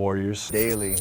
Warriors daily.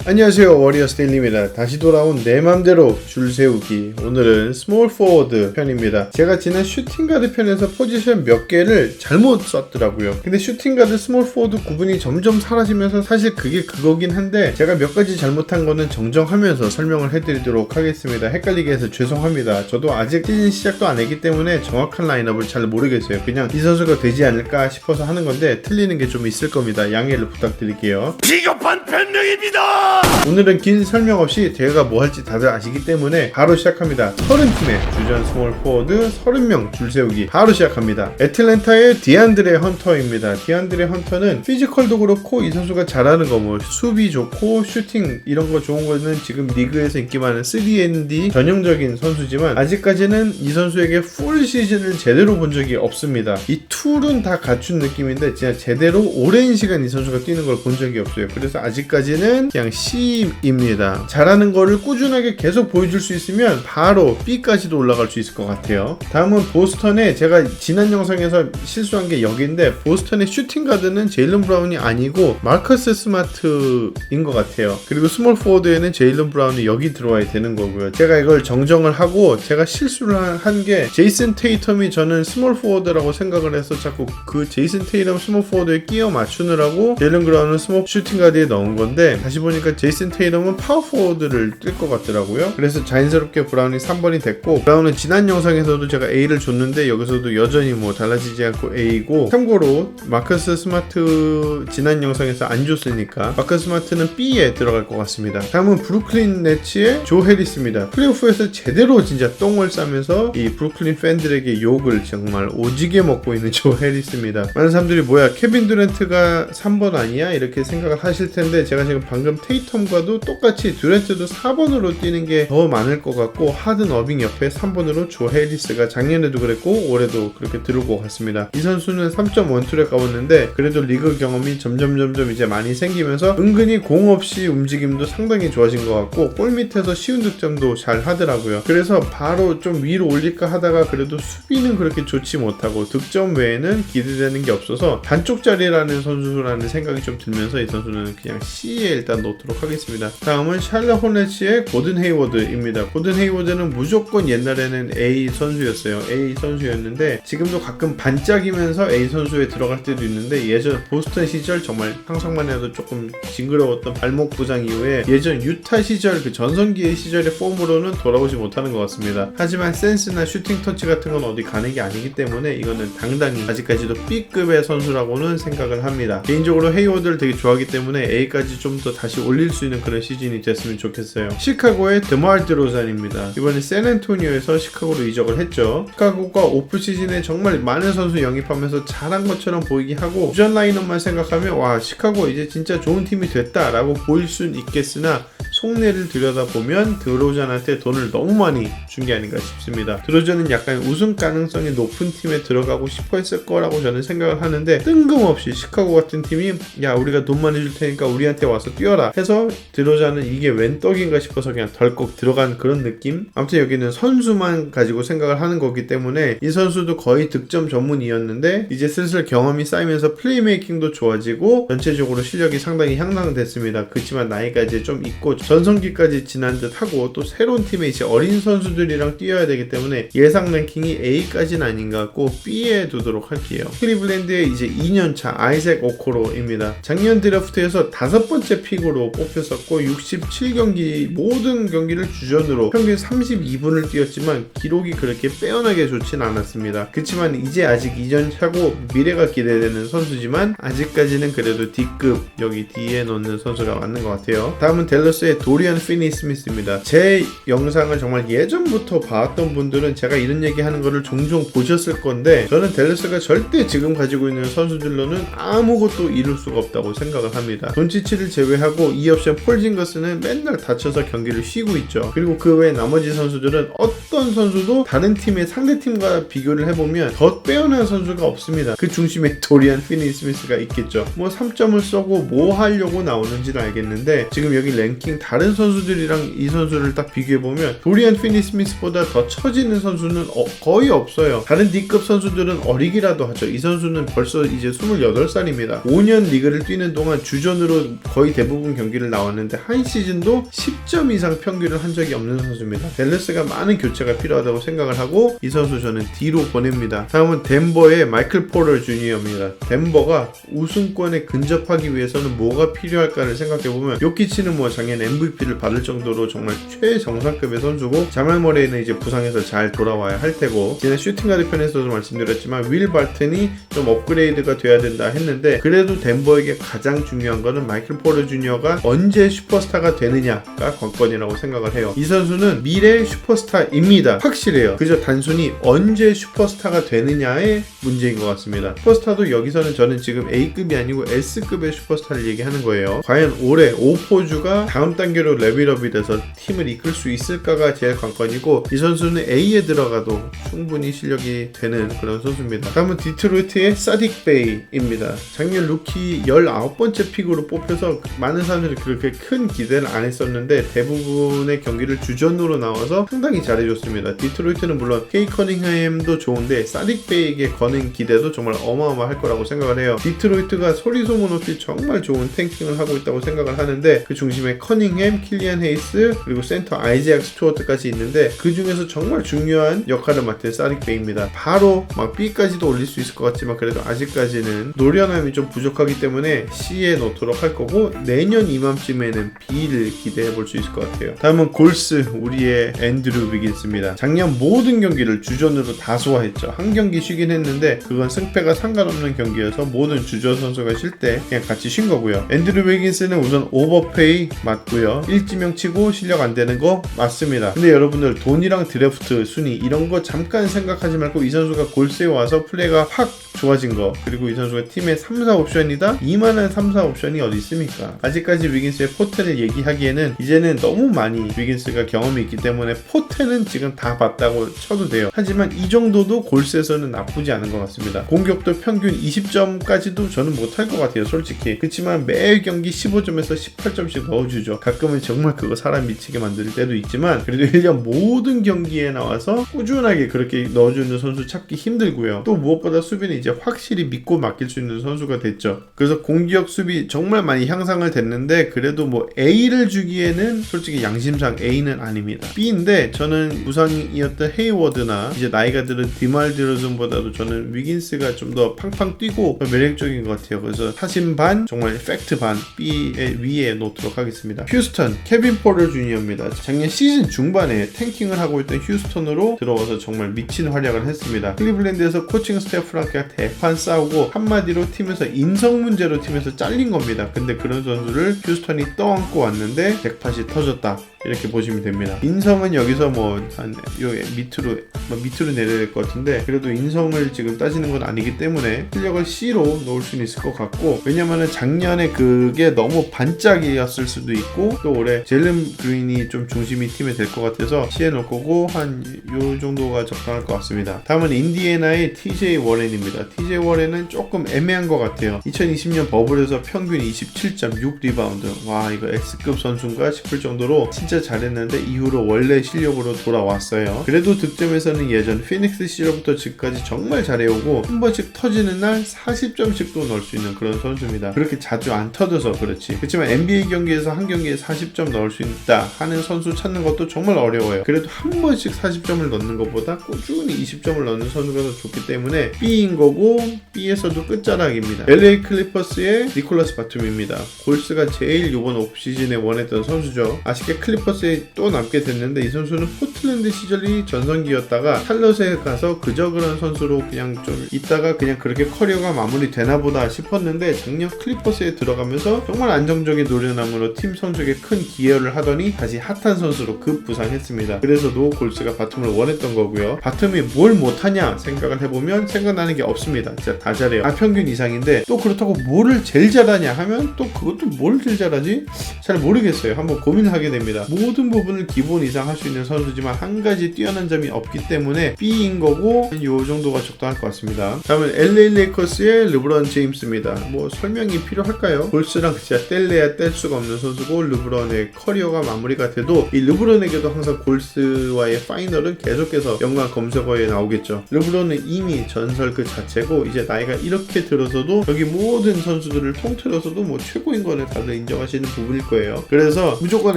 안녕하세요, 워리어스 데일리입니다. 다시 돌아온 내 맘대로 줄 세우기. 오늘은 스몰 포워드 편입니다. 제가 지난 슈팅가드 편에서 포지션 몇 개를 잘못 썼더라고요. 근데 슈팅가드 스몰 포워드 구분이 점점 사라지면서 사실 그게 그거긴 한데 제가 몇 가지 잘못한 거는 정정하면서 설명을 해드리도록 하겠습니다. 헷갈리게 해서 죄송합니다. 저도 아직 시즌 시작도 안 했기 때문에 정확한 라인업을 잘 모르겠어요. 그냥 이 선수가 되지 않을까 싶어서 하는 건데 틀리는 게 좀 있을 겁니다. 양해를 부탁드릴게요. 비겁한 변명입니다! 오늘은 긴 설명 없이 제가 뭐 할지 다들 아시기 때문에 바로 시작합니다. 30팀의 주전 스몰 포워드 30명 줄 세우기 바로 시작합니다. 애틀랜타의 디안드레 헌터입니다. 디안드레 헌터는 피지컬도 그렇고 이 선수가 잘하는 거 뭐 수비 좋고 슈팅 이런 거 좋은 거는 지금 리그에서 인기 많은 3&D 전형적인 선수지만 아직까지는 이 선수에게 풀 시즌을 제대로 본 적이 없습니다. 이 툴은 다 갖춘 느낌인데 진짜 제대로 오랜 시간 이 선수가 뛰는 걸 본 적이 없어요. 그래서 아직까지는 그냥 C입니다. 잘하는 거를 꾸준하게 계속 보여줄 수 있으면 바로 B까지도 올라갈 수 있을 것 같아요. 다음은 보스턴에 제가 지난 영상에서 실수한 게 여기인데 보스턴의 슈팅 가드는 제일런 브라운이 아니고 마커스 스마트인 것 같아요. 그리고 스몰 포워드에는 제일런 브라운이 여기 들어와야 되는 거고요. 제가 이걸 정정을 하고 제가 실수를 한 게 제이슨 테이텀이 저는 스몰 포워드라고 생각을 해서 자꾸 그 제이슨 테이텀 스몰 포워드에 끼워 맞추느라고 제일런 브라운은 스몰 슈팅 가드에 넣은 건데 다시 보니까 제이슨 테이텀은 파워 포워드를 뛸 것 같더라고요. 그래서 자연스럽게 브라운이 3번이 됐고 브라운은 지난 영상에서도 제가 A를 줬는데 여기서도 여전히 뭐 달라지지 않고 A고 참고로 마커스 스마트 지난 영상에서 안 줬으니까 마커스 스마트는 B에 들어갈 것 같습니다. 다음은 브루클린 네츠의 조 해리스입니다. 플레이오프에서 제대로 진짜 똥을 싸면서 이 브루클린 팬들에게 욕을 정말 오지게 먹고 있는 조 해리스입니다. 많은 사람들이 뭐야 케빈 듀란트가 3번 아니야? 이렇게 생각을 하실 텐데 제가 지금 방금 테이텀과도 똑같이 듀란트도 4번으로 뛰는 게 더 많을 것 같고 하든 어빙 옆에 3번으로 조 해리스가 작년에도 그랬고 올해도 그렇게 들어오고 갔습니다. 이 선수는 3.12를 가봤는데 그래도 리그 경험이 점점 이제 많이 생기면서 은근히 공 없이 움직임도 상당히 좋아진 것 같고 골 밑에서 쉬운 득점도 잘 하더라고요. 그래서 바로 좀 위로 올릴까 하다가 그래도 수비는 그렇게 좋지 못하고 득점 외에는 기대되는 게 없어서 단쪽짜리라는 선수라는 생각이 좀 들면서 이 선수는 그냥 C에 일단 놓도록 하겠습니다. 다음은 샬럿 호넷츠의 고든 헤이워드입니다. 고든 헤이워드는 무조건 옛날에는 A 선수였어요. A 선수였는데 지금도 가끔 반짝이면서 A 선수에 들어갈 때도 있는데 예전 보스턴 시절 정말 상상만 해도 조금 징그러웠던 발목 부상 이후에 예전 유타 시절 그 전성기의 시절의 폼으로는 돌아오지 못하는 것 같습니다. 하지만 센스나 슈팅 터치 같은 건 어디 가는 게 아니기 때문에 이거는 당당히 아직까지도 B급의 선수라고는 생각을 합니다. 개인적으로 헤이워드를 되게 좋아하기 때문에 A까지 좀 더 다시 올릴 수 있는 그런 시즌이 됐으면 좋겠어요. 시카고의 드마르 드로잔입니다. 이번에 샌앤토니오에서 시카고로 이적을 했죠. 시카고가 오프 시즌에 정말 많은 선수 영입하면서 잘한 것처럼 보이게 하고 주전 라인업만 생각하면 와 시카고 이제 진짜 좋은 팀이 됐다라고 보일 순 있겠으나 속내를 들여다보면 드로잔한테 돈을 너무 많이 준 게 아닌가 싶습니다. 드로잔은 약간 우승 가능성이 높은 팀에 들어가고 싶어 했을 거라고 저는 생각을 하는데 뜬금없이 시카고 같은 팀이 야 우리가 돈 많이 줄 테니까 우리한테 와서 뛰어라 해서 드로잔은 이게 웬 떡인가 싶어서 그냥 덜컥 들어간 그런 느낌? 아무튼 여기는 선수만 가지고 생각을 하는 거기 때문에 이 선수도 거의 득점 전문이었는데 이제 슬슬 경험이 쌓이면서 플레이메이킹도 좋아지고 전체적으로 실력이 상당히 향상됐습니다. 그렇지만 나이가 이제 좀 있고 전성기까지 지난 듯 하고 또 새로운 팀에 이제 어린 선수들이랑 뛰어야 되기 때문에 예상 랭킹이 A까지는 아닌 것 같고 B에 두도록 할게요. 클리블랜드의 이제 2년차 아이색 오코로입니다. 작년 드래프트에서 5번째 픽으로 뽑혔었고 67경기 모든 경기를 주전으로 평균 32분을 뛰었지만 기록이 그렇게 빼어나게 좋진 않았습니다. 그렇지만 이제 아직 2년차고 미래가 기대되는 선수지만 아직까지는 그래도 D급 여기 D에 놓는 선수가 맞는 것 같아요. 다음은 댈러스의 도리안 피니 스미스입니다. 제 영상을 정말 예전부터 봤던 분들은 제가 이런 얘기 하는 거를 종종 보셨을 건데, 저는 댈러스가 절대 지금 가지고 있는 선수들로는 아무것도 이룰 수가 없다고 생각을 합니다. 돈치치를 제외하고 이 옵션 폴징거스는 맨날 다쳐서 경기를 쉬고 있죠. 그리고 그 외 나머지 선수들은 어떤 선수도 다른 팀의 상대팀과 비교를 해보면 더 빼어난 선수가 없습니다. 그 중심에 도리안 피니 스미스가 있겠죠. 뭐 3점을 쏘고 뭐 하려고 나오는지는 알겠는데, 지금 여기 랭킹 다른 선수들이랑 이 선수를 딱 비교해보면 도리안 피니 스미스보다 더 처지는 선수는 거의 없어요. 다른 D급 선수들은 어리기라도 하죠. 이 선수는 벌써 이제 28살입니다. 5년 리그를 뛰는 동안 주전으로 거의 대부분 경기를 나왔는데 한 시즌도 10점 이상 평균을 한 적이 없는 선수입니다. 댈러스가 많은 교체가 필요하다고 생각을 하고 이 선수 저는 D로 보냅니다. 다음은 덴버의 마이클 포터 주니어입니다. 덴버가 우승권에 근접하기 위해서는 뭐가 필요할까를 생각해보면, 요키치는 뭐 작년 MVP를 받을 정도로 정말 최정상급의 선수고, 자말 머레이는 이제 부상에서 잘 돌아와야 할 테고, 지난 슈팅가드 편에서도 말씀드렸지만 윌 바튼이 좀 업그레이드가 돼야 된다 했는데, 그래도 덴버에게 가장 중요한 거는 마이클 포터 주니어가 언제 슈퍼스타가 되느냐가 관건이라고 생각을 해요. 이 선수는 미래 슈퍼스타입니다. 확실해요. 그저 단순히 언제 슈퍼스타가 되느냐의 문제인 것 같습니다. 슈퍼스타도 여기서는 저는 지금 A급이 아니고 S급의 슈퍼스타를 얘기하는 거예요. 과연 올해 오포주가 다음 단계로 레벨업이 돼서 팀을 이끌 수 있을까가 제일 관건이고, 이 선수는 A에 들어가도 충분히 실력이 되는 그런 선수입니다. 다음은 디트로이트의 사딕 베이입니다. 작년 루키 19번째 픽으로 뽑혀서 많은 사람들이 그렇게 큰 기대를 안 했었는데 대부분의 경기를 주전으로 나와서 상당히 잘해줬습니다. 디트로이트는 물론 케이 커닝햄도 좋은데 사딕 베이에게 거는 기대도 정말 어마어마할 거라고 생각을 해요. 디트로이트가 소리소문 없이 정말 좋은 탱킹을 하고 있다고 생각을 하는데, 그 중심에 커닝햄, 킬리안 헤이스, 그리고 센터 아이제악 스튜어트까지 있는데 그 중에서 정말 중요한 역할을 맡은 사딕 베이입니다. 바로 막 B까지도 올릴 수 있을 것 같지만 그래도 아직까지는 노련함이 좀 부족하기 때문에 C에 놓도록 할 거고, 내년 이맘쯤에는 B를 기대해 볼 수 있을 것 같아요. 다음은 골스, 우리의 앤드류 위긴스입니다. 작년 모든 경기를 주전으로 다 소화했죠. 한 경기 쉬긴 했는데 그건 승패가 상관없는 경기여서 모든 주전 선수가 쉴 때 그냥 같이 쉰 거고요. 앤드류 위긴스는 우선 오버페이 맞고요. 일지명 치고 실력 안 되는 거 맞습니다. 근데 여러분들 돈이랑 드래프트 순위 이런 거 잠깐 생각하지 말고 이 선수가 골스에 와서 플레이가 확 좋아진 거, 그리고 이 선수가 팀의 3-4 옵션이다? 이만한 3-4 옵션이 어디 있습니까? 아직까지 위긴스의 포텐을 얘기하기에는 이제는 너무 많이 위긴스가 경험이 있기 때문에 포텐은 지금 다 봤다고 쳐도 돼요. 하지만 이 정도도 골스에서는 나쁘지 않은 것 같습니다. 공격도 평균 20점까지도 저는 못할 것 같아요, 솔직히. 그렇지만 매 경기 15점에서 18점씩 넣어주죠. 가끔은 정말 그거 사람 미치게 만들 때도 있지만 그래도 1년 모든 경기에 나와서 꾸준하게 그렇게 넣어주는 선수 찾기 힘들고요. 또 무엇보다 수비는 이제 확실히 믿고 맡길 수 있는 선수가 됐죠. 그래서 공격 수비 정말 많이 향상을 됐는데, 그래도 뭐 A를 주기에는 솔직히 양심상 A는 아닙니다. B인데 저는 부상이었던 헤이워드나 이제 나이가 들은 디말 드로즌보다도 저는 위긴스가 좀 더 팡팡 뛰고 더 매력적인 것 같아요. 그래서 사심 반, 정말 팩트 반, B의 위에 놓도록 하겠습니다. 휴스턴, 케빈 포터 주니어입니다. 작년 시즌 중반에 탱킹을 하고 있던 휴스턴으로 들어와서 정말 미친 활약을 했습니다. 클리블랜드에서 코칭 스태프랑 그냥 대판 싸우고 한마디로 팀에서 인성 문제로 팀에서 잘린 겁니다. 근데 그런 선수를 휴스턴이 떠안고 왔는데 백팟이 터졌다, 이렇게 보시면 됩니다. 인성은 여기서 뭐 한 밑으로 내려야 될 것 같은데, 그래도 인성을 지금 따지는 건 아니기 때문에 실력을 C로 놓을 수는 있을 것 같고, 왜냐면은 작년에 그게 너무 반짝이었을 수도 있고, 또 올해 젤렌 그린이 좀 중심이 팀에 될 것 같아서 C에 놓을 거고, 한 요 정도가 적당할 것 같습니다. 다음은 인디애나의 TJ 워렌입니다. TJ 워렌은 조금 애매한 것 같아요. 2020년 버블에서 평균 27.6 리바운드, 와 이거 X급 선수인가 싶을 정도로 진짜 잘했는데 이후로 원래 실력으로 돌아왔어요. 그래도 득점에서는 예전 피닉스 시절부터 지금까지 정말 잘해오고, 한 번씩 터지는 날 40점씩도 넣을 수 있는 그런 선수입니다. 그렇게 자주 안 터져서 그렇지. 그렇지만 NBA 경기에서 한 경기에 40점 넣을 수 있다 하는 선수 찾는 것도 정말 어려워요. 그래도 한 번씩 40점을 넣는 것보다 꾸준히 20점을 넣는 선수가 더 좋기 때문에 B인 거고, B에서도 끝자락입니다. LA 클리퍼스의 니콜라스 바툼입니다. 골스가 제일 이번 옵시즌에 원했던 선수죠. 아쉽게 클리퍼스에 또 남게 됐는데, 이 선수는 포틀랜드 시절이 전성기였다가 샬럿에 가서 그저 그런 선수로 그냥 좀 있다가 그냥 그렇게 커리어가 마무리되나 보다 싶었는데, 작년 클리퍼스에 들어가면서 정말 안정적인 노련함으로 팀 성적에 쪽에 큰 기여를 하더니 다시 핫한 선수로 급부상했습니다. 그래서도 골스가 바텀을 원했던 거고요. 바텀이 뭘 못하냐 생각을 해보면 생각나는 게 없습니다. 진짜 다 잘해요. 평균 이상인데 또 그렇다고 뭐를 제일 잘하냐 하면 또 그것도 뭘 제일 잘하지? 잘 모르겠어요. 한번 고민을 하게 됩니다. 모든 부분을 기본 이상 할 수 있는 선수지만 한 가지 뛰어난 점이 없기 때문에 B인 거고 요 정도가 적당할 것 같습니다. 다음은 LA 레이커스의 르브론 제임스입니다. 뭐 설명이 필요할까요? 골스랑 진짜 뗄래야 뗄 수가 없는 선수고 르브론의 커리어가 마무리가 돼도 이 르브론에게도 항상 골스와의 파이널은 계속해서 연관 검색어에 나오겠죠. 르브론은 이미 전설 그 자체고 이제 나이가 이렇게 들어서도 여기 모든 선수들을 통틀어서도 뭐 최고인 거는 다들 인정하시는 부분일 거예요. 그래서 무조건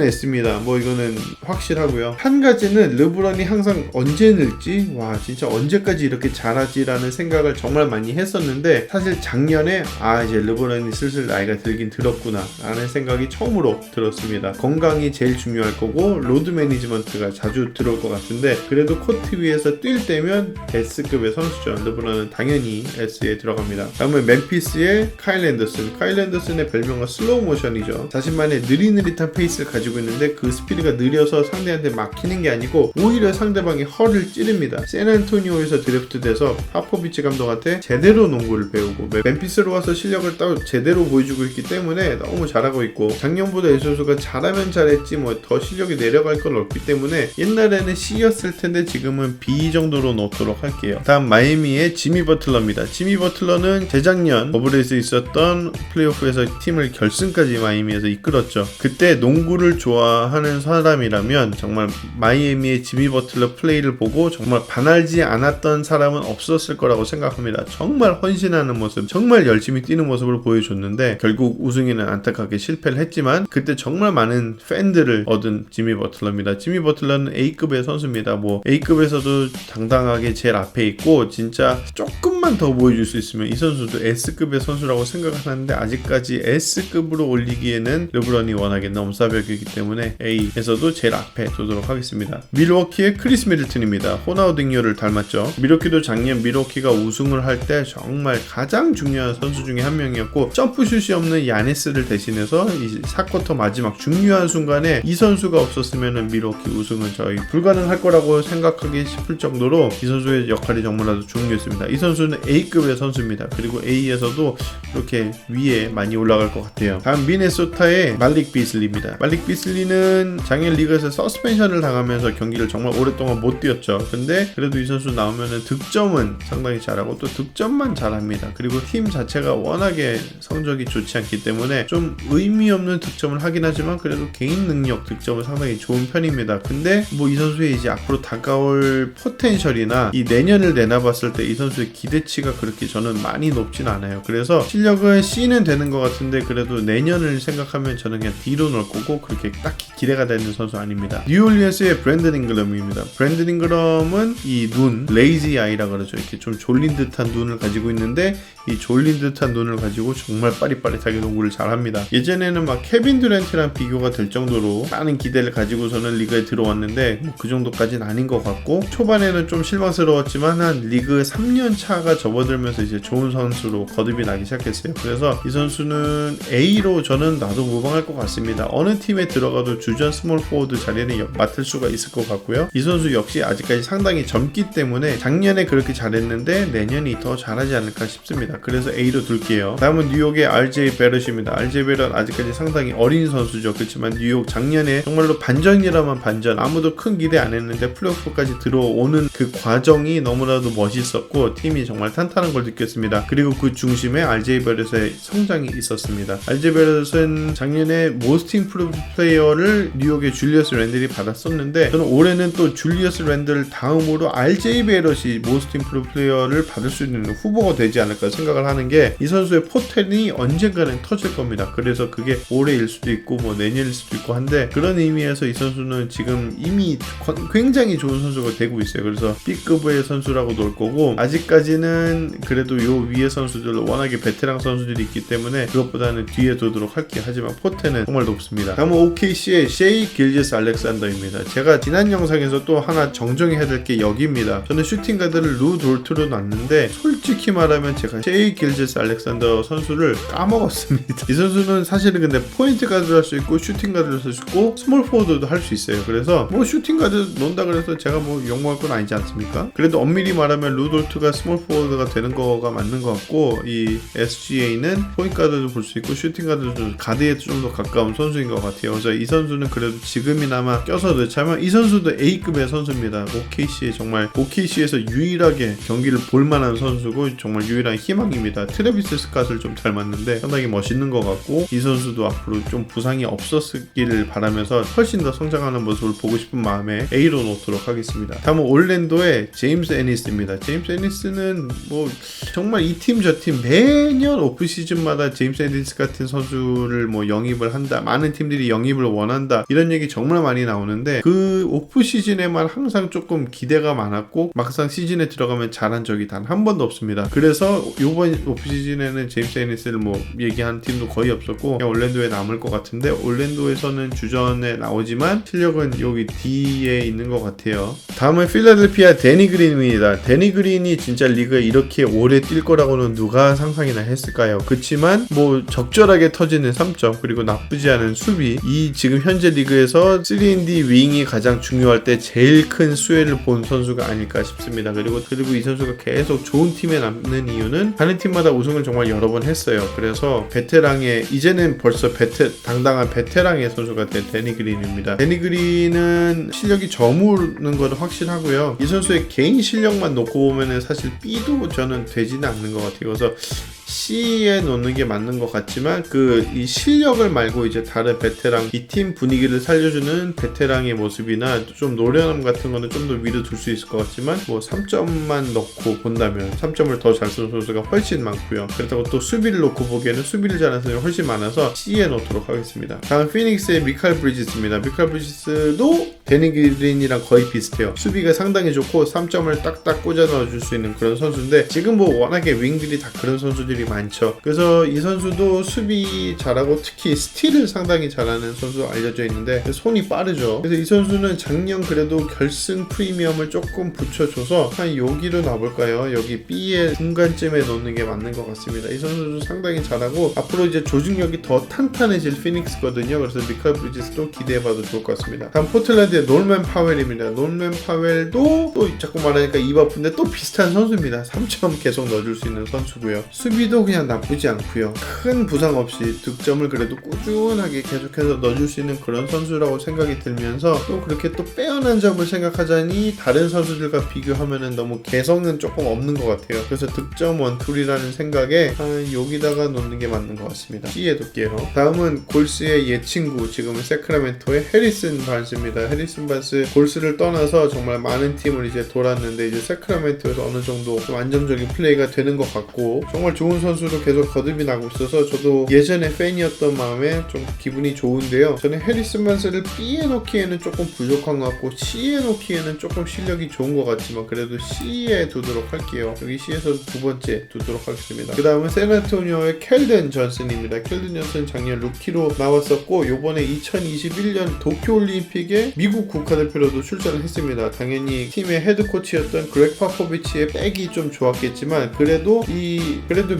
S입니다. 뭐 이거는 확실하고요. 한 가지는 르브론이 항상 언제 늘지 와 진짜 언제까지 이렇게 잘하지라는 생각을 정말 많이 했었는데 사실 작년에 이제 르브론이 슬슬 나이가 들긴 들었구나 라는 생각이 처음으로 들었습니다. 건강이 제일 중요할 거고 로드 매니지먼트가 자주 들어올 것 같은데 그래도 코트 위에서 뛸 때면 S급의 선수죠. 르브론은 당연히 S에 들어갑니다. 다음에 멤피스의 카일 앤더슨. 카일 앤더슨의 별명은 슬로우 모션이죠. 자신만의 느릿느릿한 페이스를 가지고 있는데 그 스피드가 느려서 상대한테 막히는 게 아니고 오히려 상대방의 허를 찌릅니다. 샌안토니오에서 드래프트돼서 파포비치 감독한테 제대로 농구를 배우고 멤피스로 와서 실력을 따로 제대로 보여주고 있기 때문에 너무 잘하고 있고 작년보다 이 선수가 잘하면 잘했지 뭐 더 실력이 내려갈 건 없기 때문에 옛날에는 C였을 텐데 지금은 B 정도로 놓도록 할게요. 다음 마이애미의 지미 버틀러입니다. 지미 버틀러는 재작년 버블에서 있었던 플레이오프에서 팀을 결승까지 마이애미에서 이끌었죠. 그때 농구를 좋아하는 사람이라면 정말 마이애미의 지미 버틀러 플레이를 보고 정말 반알지 않았던 사람은 없었을 거라고 생각합니다. 정말 헌신하는 모습, 정말 열심히 뛰는 모습을 보여줬는데 결국 우승에는 안타깝게 실패를 했지만 그때 정말 많은 팬들을 얻은 지미 버틀러입니다. 지미 버틀러는 A급의 선수입니다. 뭐 A급에서도 당당하게 제일 앞에 있고 진짜 조금만 더 보여줄 수 있으면 이 선수도 S급의 선수라고 생각하는데 아직까지 S급으로 올리기에는 르브론이 워낙에 넘사벽이기 때문에 A에서도 제일 앞에 두도록 하겠습니다. 밀워키의 크리스 미들튼입니다. 호나우딩요를 닮았죠. 밀워키도 작년 밀워키가 우승을 할 때 정말 가장 중요한 선수 중에 한 명이었고 점프슛이 없는 야니스를 대신해서 이 4쿼터 마지막 중요한 순간에 이 선수가 없었으면 밀워키 우승은 저희 불가능할 거라고 생각하기 싶을 정도로 이 선수의 역할이 정말로 중요했습니다. 이 선수는 A급의 선수입니다. 그리고 A에서도 이렇게 위에 많이 올라갈 것 같아요. 다음 미네소타의 말릭 비슬리입니다. 말릭 비슬리는 작년 리그에서 서스펜션을 당하면서 경기를 정말 오랫동안 못 뛰었죠. 근데 그래도 이 선수 나오면은 득점은 상당히 잘하고 또 득점만 잘합니다. 그리고 팀 자체가 워낙에 성적이 좋지 않기 때문에 좀 의미 없는 득점을 하긴 하지만 그래도 개인 능력 득점은 상당히 좋은 편입니다. 근데 뭐 이 선수의 이제 앞으로 다가올 포텐셜이나 이 내년을 내놔봤을 때 이 선수의 기대치가 그렇게 저는 많이 높진 않아요. 그래서 실력은 C는 되는 것 같은데 그래도 내년을 생각하면 저는 그냥 D로 넣을 거고 그렇게 딱히 기대가 되는 선수 아닙니다. 뉴올리언스의 브랜든 잉그럼입니다. 브랜든 잉그럼은 이 눈, 레이지 아이라 그러죠. 이렇게 좀 졸린 듯한 눈을 가지고 있는데 이 졸린 듯한 눈을 가지고 정말 빠릿빠릿하게 농구를 잘합니다. 예전에는 막 케빈 듀란트랑 비교가 될 정도로 많은 기대를 가지고서는 리그에 들어왔는데 뭐 그 정도까지는 아닌 것 같고 초반에는 좀 실망스러웠지만 한 리그 3년 차가 접어들면서 이제 좋은 선수로 거듭이 나기 시작했어요. 그래서 이 선수는 A로 저는 놔도 무방할 것 같습니다. 어느 팀에 들어가도 주전 스몰 포워드 자리는 맡을 수가 있을 것 같고요. 이 선수 역시 아직까지 상당히 젊기 때문에 작년에 그렇게 잘했는데 내년이 더 잘하지 않을까 싶습니다. 그래서 A로 둘게요. 다음은 뉴욕의 RJ 베럿입니다. RJ 베럿 아직까지 상당히 어린 선수죠. 그렇지만 뉴욕 작년에 정말로 반전이라면 반전, 아무도 큰 기대 안 했는데 플레이오프까지 들어오는 그 과정이 너무나도 멋있었고 팀이 정말 탄탄한 걸 느꼈습니다. 그리고 그 중심에 RJ 베럿의 성장이 있었습니다. RJ 베럿은 작년에 모스트 임프루브드 플레이어를 뉴욕의 줄리어스 랜들이 받았었는데 저는 올해는 또 줄리어스 랜들 다음으로 RJ 베럿이 모스트 임프루브드 플레이어를 받을 수 있는 후보가 되지 않을까 생각을 하는 게 이 선수의 포텐이 언젠가는 터질 겁니다. 그래서 그게 올해일 수도 있고 뭐 내년일 수도 있고 한데 그런 의미에서 이 선수는 지금 이미 굉장히 좋은 선수가 되고 있어요. 그래서 B급의 선수라고 놓을 거고 아직까지는 그래도 요 위에 선수들 워낙에 베테랑 선수들이 있기 때문에 그것보다는 뒤에 두도록 할게요. 하지만 포텐은 정말 높습니다. 다음은 OKC의 셰이 길지스 알렉산더입니다. 제가 지난 영상에서 또 하나 정정해야 될 게 여기입니다. 저는 슈팅 가드를 루 돌트로 놨는데 솔직히 말하면 제가 셰이 길지스 알렉산더 선수를 까먹었습니다. 이 선수는 사실은 근데 포인트 가드라 수 있고 슈팅 가드를 쓸 수 있고 스몰 포워드도 할 수 있어요. 그래서 뭐 슈팅 가드 논다 그래서 제가 뭐 욕먹을 건 아니지 않습니까? 그래도 엄밀히 말하면 루돌트가 스몰 포워드가 되는 거가 맞는 것 같고, 이 SGA는 포인트 가드도 볼 수 있고 슈팅 가드도 가드에 좀 더 가까운 선수인 것 같아요. 그래서 이 선수는 그래도 지금이나마 껴서 넣자면, 이 선수도 A급의 선수입니다. OKC에서 유일하게 경기를 볼만한 선수고 정말 유일한 희망입니다. 트래비스 스캇을 좀 닮았는데 상당히 멋있는 것 같고, 이 선수도 앞으로 좀 부상이 없었기를 바라면서 훨씬 더 성장하는 모습을 보고 싶은 마음에 A로 놓도록 하겠습니다. 다음은 올랜도의 제임스 애니스입니다. 제임스 애니스는 뭐 정말 이 팀 저 팀 매년 오프시즌마다 제임스 애니스 같은 선수를 뭐 영입을 한다, 많은 팀들이 영입을 원한다, 이런 얘기 정말 많이 나오는데 그 오프시즌에만 항상 조금 기대가 많았고 막상 시즌에 들어가면 잘한 적이 단 한 번도 없습니다. 그래서 이번 오프시즌에는 제임스 애니스를 뭐 얘기한 팀도 거의 없었고 그냥 올랜도에 남을 것 같은데, 올랜도에서는 주전에 나오지만 실력은 여기 D에 있는 것 같아요. 다음은 필라델피아 데니 그린입니다. 데니 그린이 진짜 리그에 이렇게 오래 뛸 거라고는 누가 상상이나 했을까요? 그치만 뭐 적절하게 터지는 3점, 그리고 나쁘지 않은 수비, 이 지금 현재 리그에서 3&D 윙이 가장 중요할 때 제일 큰 수혜를 본 선수가 아닐까 싶습니다. 그리고 이 선수가 계속 좋은 팀에 남는 이유는 다른 팀마다 우승을 정말 여러 번 했어요. 그래서 베테랑의, 이제는 벌써 당당한 베테랑의 선수가 된 데니 그린입니다. 데니 그린은 실력이 저무는 건 확실하고요. 이 선수의 개인 실력만 놓고 보면은 사실 B도 저는 되지는 않는 것 같아요. 그래서 C에 놓는 게 맞는 것 같지만 이 실력을 말고 이제 다른 베테랑, 이 팀 분위기를 살려주는 베테랑의 모습이나 좀 노련함 같은 거는 좀 더 위로 둘 수 있을 것 같지만, 뭐 3점만 넣고 본다면 3점을 더 잘 쓰는 선수가 훨씬 많고요. 그렇다고 또 수비를 놓고 보기에는 수비를 잘하는 선수가 훨씬 많아서 C에 놓도록 하겠습니다. 다음 피닉스의 미칼 브리지스입니다. 미칼 브리지스도 데니 그린이랑 거의 비슷해요. 수비가 상당히 좋고 3점을 딱딱 꽂아 넣어줄 수 있는 그런 선수인데, 지금 뭐 워낙에 윙들이 다 그런 선수들이 많죠. 그래서 이 선수도 수비 잘하고 특히 스틸을 상당히 잘하는 선수로 알려져 있는데 손이 빠르죠. 그래서 이 선수는 작년 그래도 결승 프리미엄을 조금 붙여줘서 한 여기로 놔볼까요? 여기 B의 중간쯤에 놓는 게 맞는 것 같습니다. 이 선수도 상당히 잘하고 앞으로 이제 조직력이 더 탄탄해질 피닉스거든요. 그래서 미칼 브리지스도 기대해봐도 좋을 것 같습니다. 다음 포틀랜드의 놀맨 파웰입니다. 놀맨 파웰도 또 자꾸 말하니까 입 아픈데 또 비슷한 선수입니다. 3점 계속 넣어줄 수 있는 선수고요. 수비도 그냥 나쁘지 않고요. 큰 부상 없이 득점을 그래도 꾸준하게 계속해서 넣어줄 수 있는 그런 선수라고 생각이 들면서, 또 그렇게 또 빼어난 점을 생각하자니 다른 선수들과 비교하면은 너무 개성은 조금 없는 것 같아요. 그래서 득점 원툴이라는 생각에 여기다가 놓는 게 맞는 것 같습니다. C에 둘게요. 다음은 골스의 옛 친구, 지금은 세크라멘토의 해리슨 반스입니다. 해리슨 반스 골스를 떠나서 정말 많은 팀을 이제 돌았는데 이제 세크라멘토에서 어느 정도 좀 안정적인 플레이가 되는 것 같고 정말 좋은 선수로 계속 거듭이 나고 있어서 저도 예전에 팬이었던 마음에 좀 기분이 좋은데요. 저는 해리슨 반스를 B에 놓기에는 조금 부족한 것 같고 C에 놓기에는 조금 실력이 좋은 것 같지만 그래도 C에 두도록 할게요. 여기 C에서 두 번째 두도록 하겠습니다. 그 다음은 샌안토니오의 켈든 존슨입니다. 켈든 존슨 작년 루키로 나왔었고 요번에 2021년 도쿄올림픽에 미국 국가대표로도 출전을 했습니다. 당연히 팀의 헤드코치였던 그렉 파포비치의 백이 좀 좋았겠지만 그래도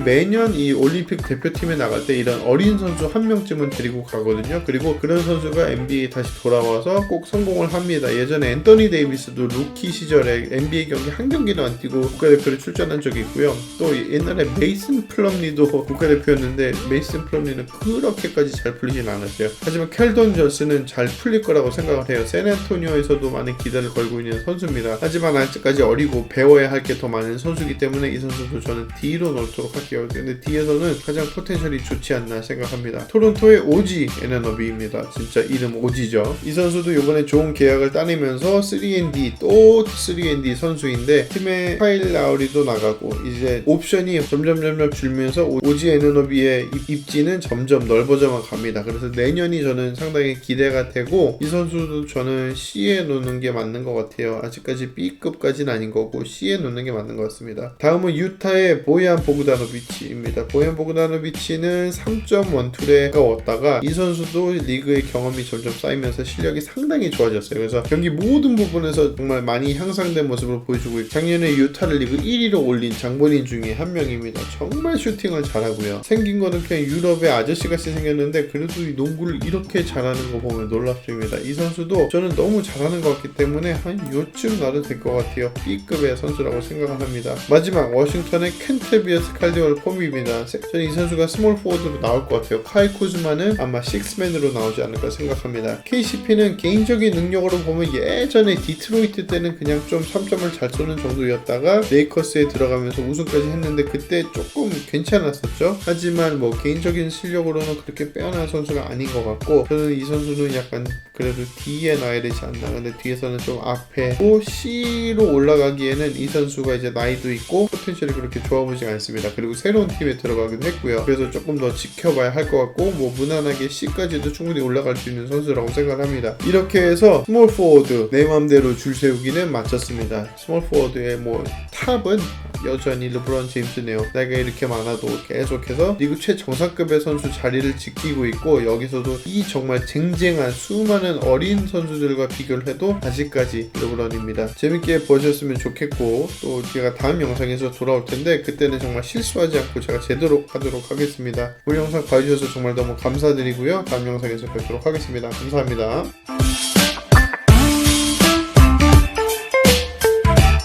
매년 이 올림픽 대표팀에 나갈 때 이런 어린 선수 한 명쯤은 데리고 가거든요. 그리고 그런 선수가 NBA에 다시 돌아와서 꼭 성공을 합니다. 예전에 앤서니 데이비스도 루키 시절에 NBA 경기 한 경기도 안 뛰고 국가대표로 출전한 적이 있고요. 또 옛날에 메이슨 플럼리도 국가대표였는데 메이슨 플럼리는 그렇게까지 잘 풀리진 않았어요. 하지만 켈던 존슨은 잘 풀릴 거라고 생각을 해요. 샌안토니오에서도 많은 기대를 걸고 있는 선수입니다. 하지만 아직까지 어리고 배워야 할 게 더 많은 선수이기 때문에 이 선수도 저는 D로 넣도록 할게요. 근데 D에서는 가장 포텐셜이 좋지 않나 생각합니다. 토론토의 오지 애너너비입니다. 진짜 이름 오지죠. 이 선수도 이번에 좋은 계약을 따내면서 3&D 또 3&D 선수인데 팀에 파일 라우리도 나가고 이제 옵션이 점점 줄면서 오지 애너너비의 입지는 점점 넓어져만 갑니다. 그래서 내년이 저는 상당히 기대가 되고 이 선수도 저는 C에 놓는 게 맞는 것 같아요. 아직까지 B급까지는 아닌 거고 C에 놓는 게 맞는 것 같습니다. 다음은 유타의 보얀 보그다노비치 보얀보그다노비치입니다. 보얀보그다노비치는 3.12래가 왔다가 이 선수도 리그의 경험이 점점 쌓이면서 실력이 상당히 좋아졌어요. 그래서 경기 모든 부분에서 정말 많이 향상된 모습을 보여주고 있고, 작년에 유타를 리그 1위로 올린 장본인 중에 한 명입니다. 정말 슈팅을 잘하고요. 생긴 거는 그냥 유럽의 아저씨같이 생겼는데 그래도 이 농구를 이렇게 잘하는 거 보면 놀랍습니다. 이 선수도 저는 너무 잘하는 것 같기 때문에 한 요쯤 나도 될 것 같아요. B급의 선수라고 생각을 합니다. 마지막 워싱턴의 켄테비어스 칼디월 폼입니다. 저는 이 선수가 스몰 포워드로 나올 것 같아요. 카이 쿠즈마는 아마 6맨으로 나오지 않을까 생각합니다. KCP는 개인적인 능력으로 보면 예전에 디트로이트 때는 그냥 좀 3점을 잘 쏘는 정도였다가 레이커스에 들어가면서 우승까지 했는데 그때 조금 괜찮았었죠. 하지만 뭐 개인적인 실력으로는 그렇게 빼어난 선수가 아닌 것 같고, 저는 이 선수는 약간 그래도 D에 놔야 되지 않나. 근데 뒤에서는 좀 앞에 C로 올라가기에는 이 선수가 이제 나이도 있고 포텐셜이 그렇게 좋아 보이지 않습니다. 그리고 새로운 팀에 들어가기도 했고요. 그래서 조금 더 지켜봐야 할 것 같고, 뭐 무난하게 C까지도 충분히 올라갈 수 있는 선수라고 생각합니다. 이렇게 해서 스몰 포워드 내 맘대로 줄 세우기는 마쳤습니다. 스몰 포워드의 뭐 탑은 여전히 르브론 제임스네요. 내가 이렇게 많아도 계속해서 리그 최정상급의 선수 자리를 지키고 있고, 여기서도 이 정말 쟁쟁한 수많은 어린 선수들과 비교를 해도 아직까지 르브론입니다. 재밌게 보셨으면 좋겠고, 또 제가 다음 영상에서 돌아올 텐데 그때는 정말 실수하지 않고 제가 제대로 하도록 하겠습니다. 오늘 영상 봐주셔서 정말 너무 감사드리고요. 다음 영상에서 뵙도록 하겠습니다. 감사합니다.